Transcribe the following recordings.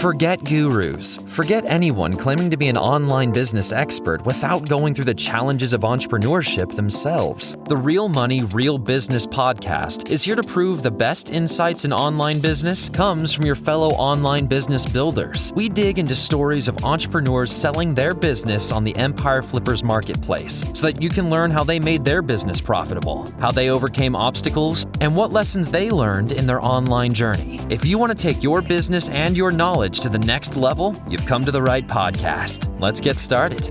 Forget gurus. Forget anyone claiming to be an online business expert without going through the challenges of entrepreneurship themselves. The Real Money, Real Business podcast is here to prove the best insights in online business comes from your fellow online business builders. We dig into stories of entrepreneurs selling their business on the Empire Flippers marketplace so that you can learn how they made their business profitable, how they overcame obstacles, and what lessons they learned in their online journey. If you want to take your business and your knowledge to the next level, you've come to the right podcast. Let's get started.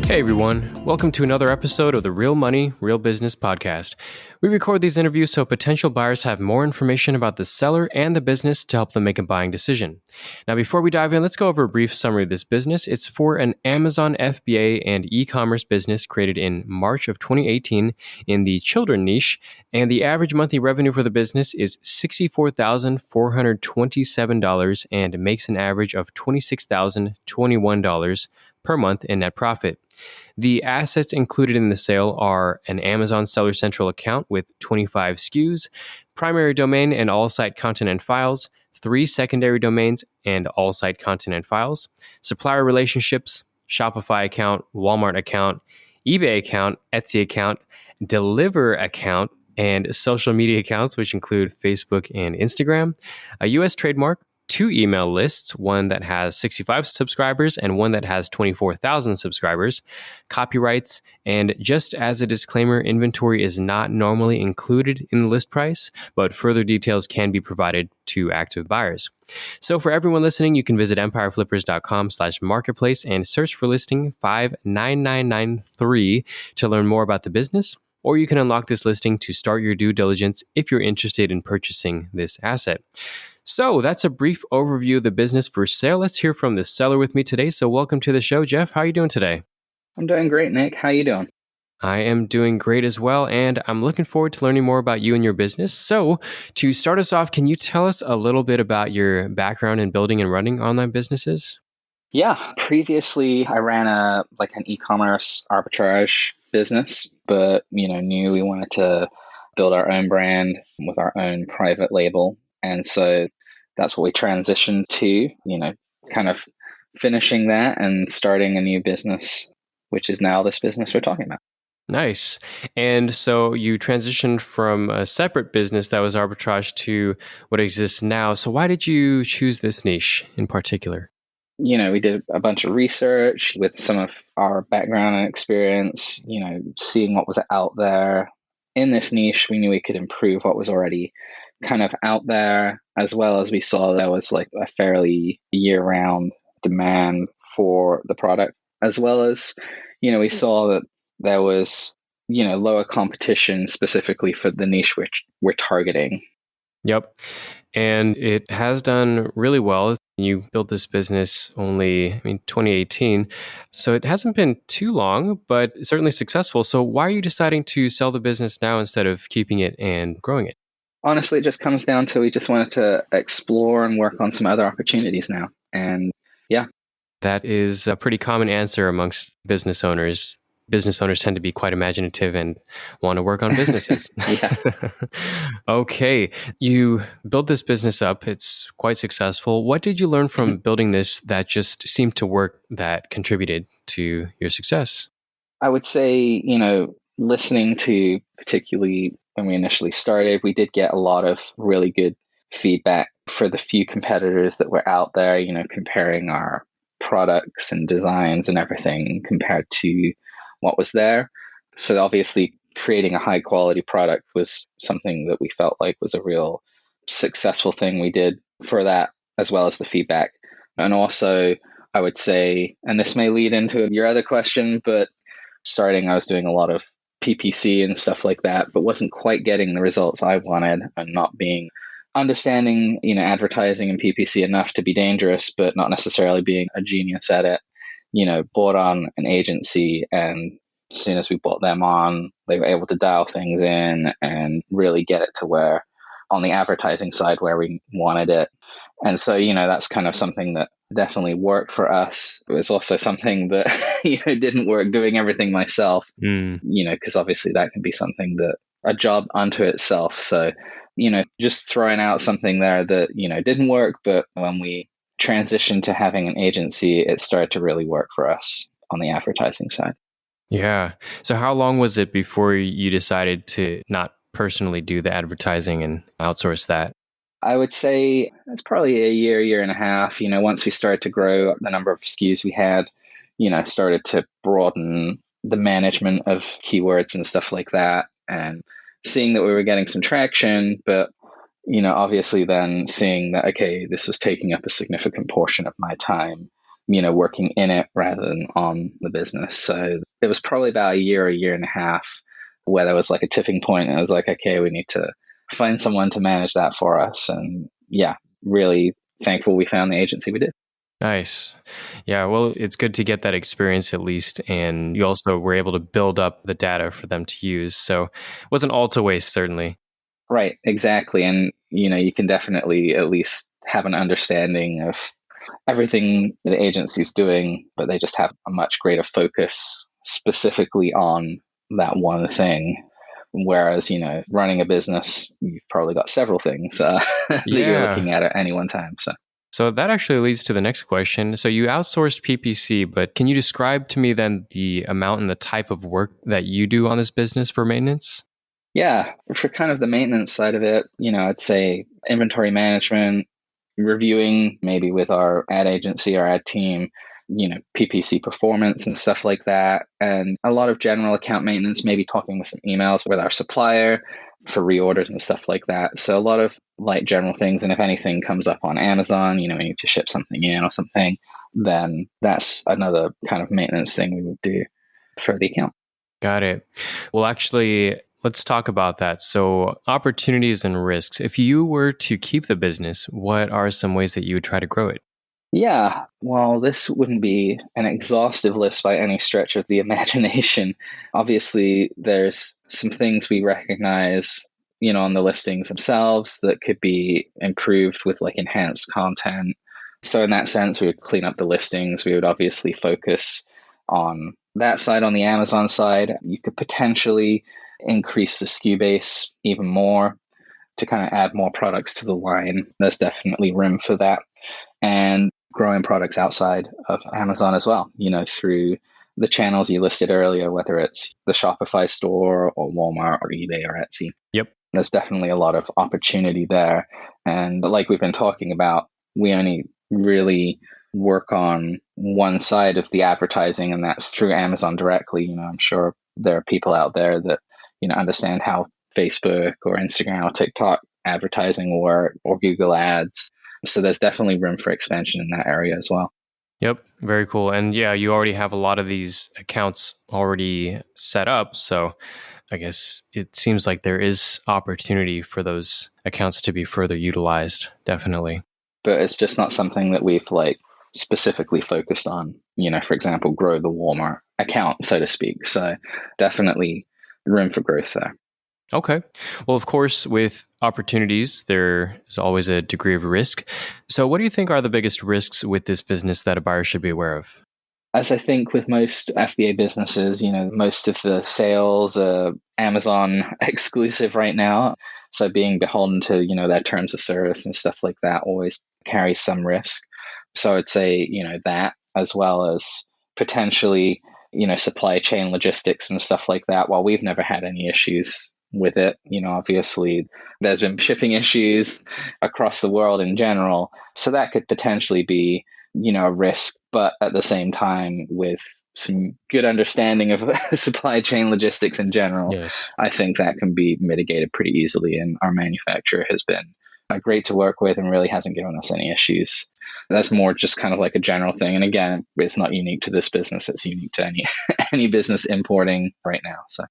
Hey everyone, welcome to another episode of the Real Money, Real Business podcast. We record these interviews so potential buyers have more information about the seller and the business to help them make a buying decision. Now, before we dive in, let's go over a brief summary of this business. It's for an Amazon FBA and e-commerce business created in March of 2018 in the children niche, and the average monthly revenue for the business is $64,427 and makes an average of $26,021 per month in net profit. The assets included in the sale are an Amazon Seller Central account with 25 SKUs, primary domain and all site content and files, 3 secondary domains and all site content and files, supplier relationships, Shopify account, Walmart account, eBay account, Etsy account, Deliver account, and social media accounts, which include Facebook and Instagram, a U.S. trademark, 2 email lists, one that has 65 subscribers and one that has 24,000 subscribers, copyrights, and just as a disclaimer, inventory is not normally included in the list price, but further details can be provided to active buyers. So for everyone listening, you can visit empireflippers.com/marketplace and search for listing 59993 to learn more about the business, or you can unlock this listing to start your due diligence if you're interested in purchasing this asset. So that's a brief overview of the business for sale. Let's hear from the seller with me today. So welcome to the show, Jeff. How are you doing today? I'm doing great, Nick. How are you doing? I am doing great as well, and I'm looking forward to learning more about you and your business. So to start us off, can you tell us a little bit about your background in building and running online businesses? Yeah, previously I ran an e-commerce arbitrage business, but knew we wanted to build our own brand with our own private label. And so that's what we transitioned to, kind of finishing that and starting a new business, which is now this business we're talking about. Nice. And so you transitioned from a separate business that was arbitrage to what exists now. So why did you choose this niche in particular? We did a bunch of research with some of our background and experience, seeing what was out there. In this niche, we knew we could improve what was already kind of out there, as well as we saw there was like a fairly year-round demand for the product, as well as, we saw that there was, lower competition specifically for the niche which we're targeting. Yep. And it has done really well. You built this business only, 2018. So it hasn't been too long, but certainly successful. So why are you deciding to sell the business now instead of keeping it and growing it? Honestly, it just comes down to we just wanted to explore and work on some other opportunities now. And yeah. That is a pretty common answer amongst business owners. Business owners tend to be quite imaginative and want to work on businesses. Okay. You built this business up. It's quite successful. What did you learn from building this that just seemed to work that contributed to your success? I would say, listening to particularly when we initially started, we did get a lot of really good feedback for the few competitors that were out there, comparing our products and designs and everything compared to what was there. So obviously creating a high quality product was something that we felt like was a real successful thing we did for that, as well as the feedback. And also I would say, and this may lead into your other question, but starting, I was doing a lot of PPC and stuff like that, but wasn't quite getting the results I wanted and not understanding, advertising and PPC enough to be dangerous, but not necessarily being a genius at it. Bought on an agency, and as soon as we brought them on, they were able to dial things in and really get it to where on the advertising side where we wanted it. And so, that's kind of something that definitely worked for us. It was also something that, didn't work doing everything myself, because obviously that can be something that a job unto itself. So just throwing out something there that, didn't work. But when we transitioned to having an agency, it started to really work for us on the advertising side. Yeah. So how long was it before you decided to not personally do the advertising and outsource that? I would say it's probably a year and a half. Once we started to grow the number of SKUs we had, started to broaden the management of keywords and stuff like that, and seeing that we were getting some traction, but obviously then seeing that, okay, this was taking up a significant portion of my time, working in it rather than on the business. So it was probably about a year and a half where there was like a tipping point, and I was like, okay, we need to find someone to manage that for us. And yeah, really thankful we found the agency we did. Nice. Yeah, well, it's good to get that experience at least. And you also were able to build up the data for them to use. So it wasn't all to waste, certainly. Right, exactly. And, you can definitely at least have an understanding of everything the agency's doing, but they just have a much greater focus specifically on that one thing. Whereas, running a business, you've probably got several things that you're looking at any one time. So that actually leads to the next question. So you outsourced PPC, but can you describe to me then the amount and the type of work that you do on this business for maintenance? Yeah, for kind of the maintenance side of it, I'd say inventory management, reviewing maybe with our ad agency or ad team, PPC performance and stuff like that. And a lot of general account maintenance, maybe talking with some emails with our supplier for reorders and stuff like that. So a lot of light general things. And if anything comes up on Amazon, we need to ship something in or something, then that's another kind of maintenance thing we would do for the account. Got it. Well, actually, let's talk about that. So opportunities and risks. If you were to keep the business, what are some ways that you would try to grow it? Yeah, well, this wouldn't be an exhaustive list by any stretch of the imagination. Obviously, there's some things we recognize, on the listings themselves that could be improved with like enhanced content. So in that sense, we would clean up the listings. We would obviously focus on that side. On the Amazon side, you could potentially increase the SKU base even more to kind of add more products to the line. There's definitely room for that. And growing products outside of Amazon as well, through the channels you listed earlier, whether it's the Shopify store or Walmart or eBay or Etsy. Yep. There's definitely a lot of opportunity there. And like we've been talking about, we only really work on one side of the advertising, and that's through Amazon directly. I'm sure there are people out there that, understand how Facebook or Instagram or TikTok advertising work, or Google ads. So there's definitely room for expansion in that area as well. Yep. Very cool. And yeah, you already have a lot of these accounts already set up. So I guess it seems like there is opportunity for those accounts to be further utilized. Definitely. But it's just not something that we've specifically focused on, for example, grow the Walmart account, so to speak. So definitely room for growth there. Okay. Well, of course, with opportunities, there is always a degree of risk. So what do you think are the biggest risks with this business that a buyer should be aware of? As I think with most FBA businesses, most of the sales are Amazon exclusive right now. So being beholden to, their terms of service and stuff like that always carries some risk. So I'd say, that, as well as potentially, supply chain logistics and stuff like that. While we've never had any issues with it, obviously there's been shipping issues across the world in general. So that could potentially be, a risk, but at the same time, with some good understanding of supply chain logistics in general, Yes. I think that can be mitigated pretty easily. And our manufacturer has been great to work with and really hasn't given us any issues. That's more just kind of like a general thing. And again, it's not unique to this business. It's unique to any business importing right now. So.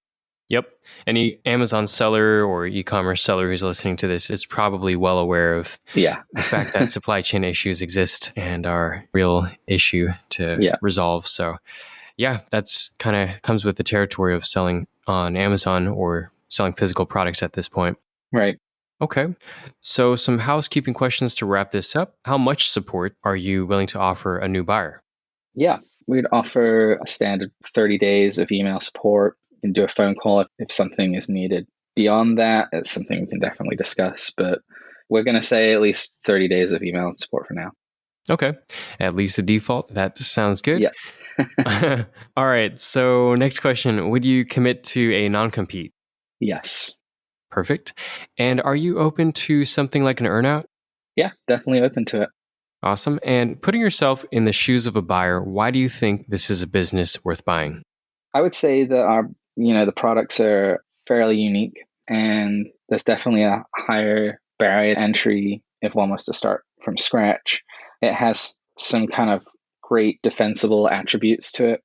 Yep. Any Amazon seller or e-commerce seller who's listening to this is probably well aware of the fact that supply chain issues exist and are a real issue to resolve. So yeah, that's kind of comes with the territory of selling on Amazon or selling physical products at this point. Right. Okay. So some housekeeping questions to wrap this up. How much support are you willing to offer a new buyer? Yeah, we'd offer a standard 30 days of email support. You can do a phone call if something is needed beyond that, it's something we can definitely discuss, but we're going to say at least 30 days of email support for now. Okay. At least the default. That sounds good. Yeah. All right. So next question. Would you commit to a non-compete? Yes. Perfect. And are you open to something like an earnout? Yeah, definitely open to it. Awesome. And putting yourself in the shoes of a buyer, why do you think this is a business worth buying? I would say that the products are fairly unique, and there's definitely a higher barrier to entry if one was to start from scratch. It has some kind of great defensible attributes to it.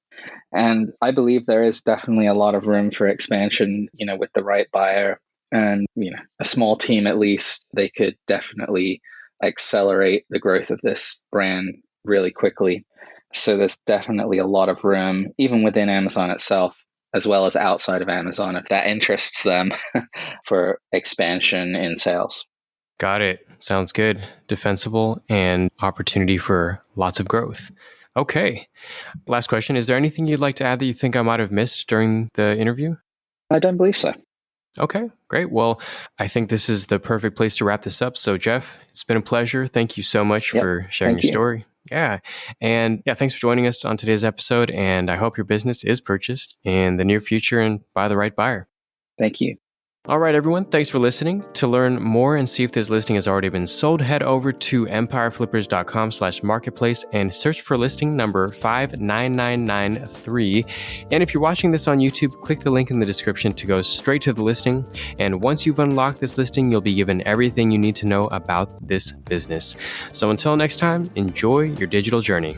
And I believe there is definitely a lot of room for expansion, with the right buyer and, a small team at least. They could definitely accelerate the growth of this brand really quickly. So there's definitely a lot of room, even within Amazon itself, as well as outside of Amazon, if that interests them, for expansion in sales. Got it. Sounds good. Defensible and opportunity for lots of growth. Okay. Last question. Is there anything you'd like to add that you think I might have missed during the interview? I don't believe so. Okay, great. Well, I think this is the perfect place to wrap this up. So, Jeff, it's been a pleasure. Thank you so much for sharing your story. Yeah. And thanks for joining us on today's episode. And I hope your business is purchased in the near future and by the right buyer. Thank you. All right, everyone. Thanks for listening. To learn more and see if this listing has already been sold, head over to empireflippers.com/marketplace and search for listing number 59993. And if you're watching this on YouTube, click the link in the description to go straight to the listing. And once you've unlocked this listing, you'll be given everything you need to know about this business. So until next time, enjoy your digital journey.